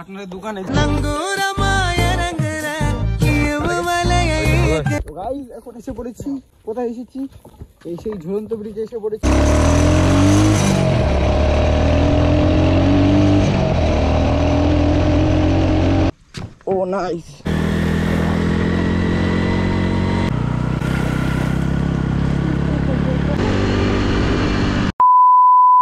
আপনার দোকানে এখন এসে পড়েছি। কোথায় এসেছি? এই সেই ঝুলন্ত ব্রিজে এসে পড়েছি। ও নাইস।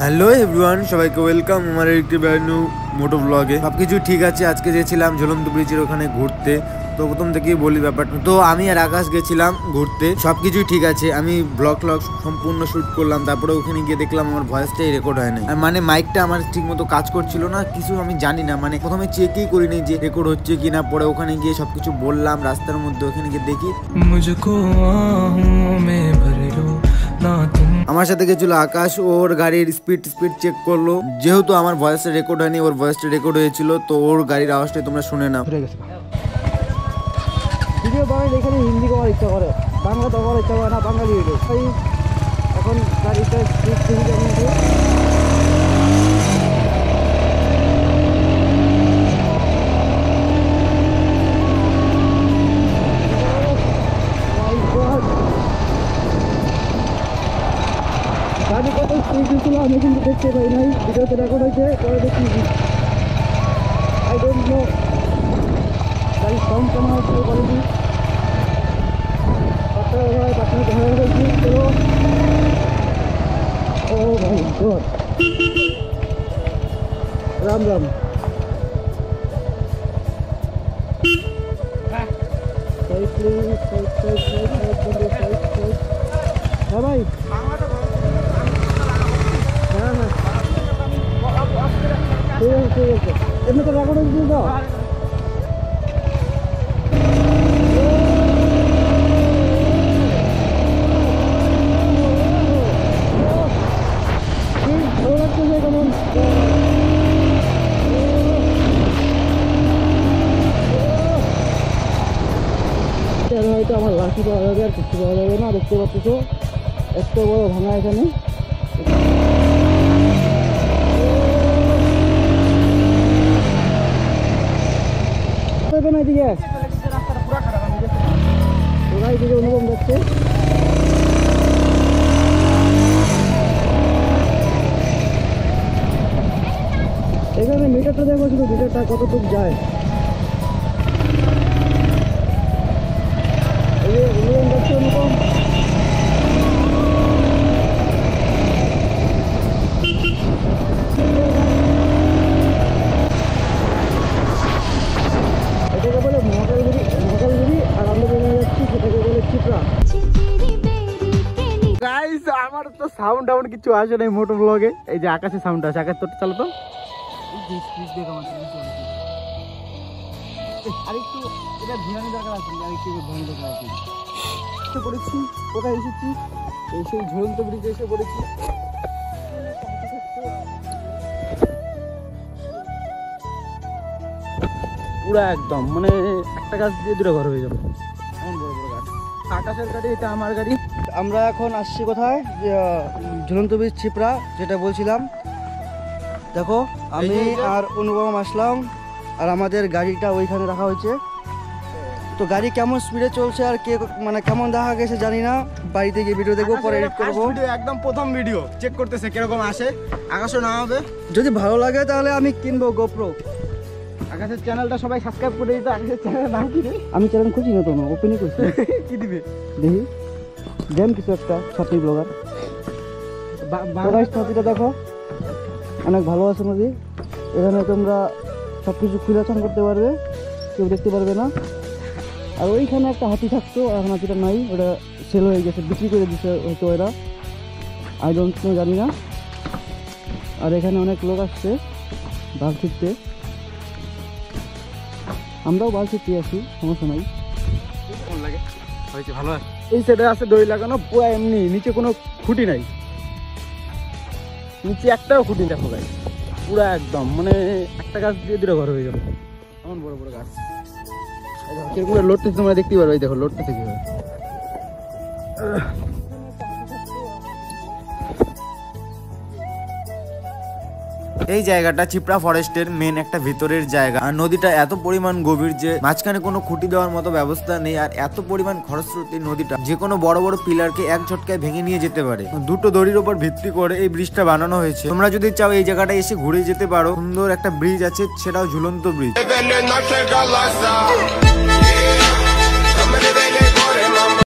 হ্যালো এভরিওয়ান, সবাইকে ওয়েলকাম আমার একটি ব্র্যান্ড নিউ মোটো ব্লগে। সবকিছু ঠিক আছে। আজকে গেছিলাম ঝুলন্ত ব্রিজের ওখানে ঘুরতে। তো প্রথম থেকেই বলি ব্যাপারটা, তো আমি আর আকাশ গেছিলাম ঘুরতে, সবকিছুই ঠিক আছে। আমি ব্লগ সম্পূর্ণ শুট করলাম, তারপরে ওখানে গিয়ে দেখলাম আমার ভয়েসটাই রেকর্ড হয় না। মানে মাইকটা আমার ঠিক মতো কাজ করছিল না, কিছু আমি জানি না। মানে প্রথমে চেকই করিনি যে রেকর্ড হচ্ছে কিনা, পরে ওখানে গিয়ে সবকিছু বললাম রাস্তার মধ্যে। ওখানে গিয়ে দেখি আমার সাথে গেছিল আকাশ। ওর গাড়ির স্পিড চেক করলো, যেহেতু আমার ভয়েসটা রেকর্ড হয়নি, ওর ভয়েসটা রেকর্ড হয়েছিল। তো ওর গাড়ির আওয়াজটাই তোমরা শুনে নাও। ভিডিও বানাইলে এখানে হিন্দি করার ইচ্ছা করে, বাংলা তো করার ইচ্ছা করে না, বাঙালি ভিডিও। এখন গাড়িটা স্পিড থেকে জানিয়েছে। গাড়ি কত স্পিড ছিল আমি কিন্তু দেখতে পাই নাই, ভিডিওতে রেকর্ড হয়েছে, পরে দেখি। আই ডোন্ট নো গাড়ির সাউন্ড কেমন হচ্ছে কোয়ালিটি। ও ভাই গড, রাম রাম। হ্যাঁ ভাই, হ্যাঁ হ্যাঁ ঠিক আছে ঠিক আছে। এমনি তো রেকর্ড হয়েছিল তো। হয়তো আমার লাঠি পাওয়া যাবে, আর কিছু পাওয়া যাবে না। দেখতে পাচ্ছ এত বড় ভাঙা এখানে। এদিকে ওরাই দিকে অনুভব যাচ্ছে। এখানে মিটারটা দেখো, শুধু মিটারটা কতটুকু যায়। অনুভব যাচ্ছে অনুভব। এটাকে বলে মহাকালগুড়ি, আর আমরা যেখানে যাচ্ছি সেটাকে বলে চিত্রা। গাইস, আমার তো সাউন্ড কিছু আসে না এই মোটো ব্লগে। এই যে আকাশে সাউন্ড আছে, আকাশ তোর চালো তো। আরেকটু এটা ধ্যান দরকার আছে, আরেকটু ধ্যান দরকার আছে। পড়েছি, কোথায় এসেছি? এই সেই ঝুলন্ত ব্রিজে এসে পড়েছি। পুরা একদম মানে একটা গাছ দিয়ে দুটো ঘর হয়ে যাবে, এমন বড় বড় গাছ। আকাশের গাড়ি, এটা আমার গাড়ি। আমরা এখন আসছি কোথায়? ঝুলন্ত ব্রিজ চিপড়া, যেটা বলছিলাম। দেখো আমি আর অনুপম আসলাম, আর আমাদের গাড়িটা ওইখানে রাখা হয়েছে। তো গাড়ি কেমন স্পিডে চলছে আর কে মানে কেমন দেখা গেছে জানি না। বাড়িতে গিয়ে ভিডিও দেখবো, পরে এডিট করবো। একদম প্রথম ভিডিও চেক করতেছে কিরকম আসে। আকাশও না হবে, যদি ভালো লাগে তাহলে আমি কিনবো গোপ্রো। আকাশের চ্যানেলটা সবাই সাবস্ক্রাইব করে দিতে। আকাশের চ্যানেল নাম কি? আমি চ্যানেল খুঁজি না, তোমার ওপেনই করছি। কি দিবে দেখি, গেম কিছু একটা ছাত্রী ব্লগার। নদীটা দেখো, অনেক ভালো আছে নদী। এখানে তোমরা সব কিছু খুলেছান করতে পারবে, কেউ দেখতে পারবে না। আর ওইখানে একটা হাতি থাকতো, এখন হাতিটা নাই, ওটা সেল হয়ে গেছে, বিক্রি করে দিচ্ছে হয়তো এরা, আই ডোন্ট নো, জানি না। আর এখানে অনেক লোক আসছে বাঘ ছিটতে, আমরাও বাঘ ছিটতে আসি, সমস্যা নাই। কেমন লাগে? হয়েছে ভালো আছে। এই সাইডে আছে দড়ি লাগানো, পুরো এমনি, নিচে কোনো খুঁটি নাই, নিচে একটাও খুঁটি দেখো গাছ, পুরা একদম মানে একটা গাছ দিয়ে দুটো ঘর হয়ে যাবে, এমন বড় বড় গাছ। কিরকম লোডটা তোমরা দেখতে পারবে, দেখো লোডটা থেকে এই জায়গাটা চিপড়া ফরেস্টের মেন একটা ভিতরের জায়গা, আর নদীটা এত পরিমাণ গভীর যে মাঝখানে কোনো খুঁটি দেওয়ার মতো ব্যবস্থা নেই, আর এত পরিমাণ খরস্রোতী নদীটা যে কোনো বড় বড় পিলারকে এক ঝটকায় ভেঙে নিয়ে যেতে পারে। দুটো দড়ির উপর ভিত্তি করে এই ব্রিজটা বানানো হয়েছে। তোমরা যদি চাও এই জায়গাটা এসে ঘুরে যেতে পারো। সুন্দর একটা ব্রিজ আছে, সেটাও ঝুলন্ত ব্রিজ।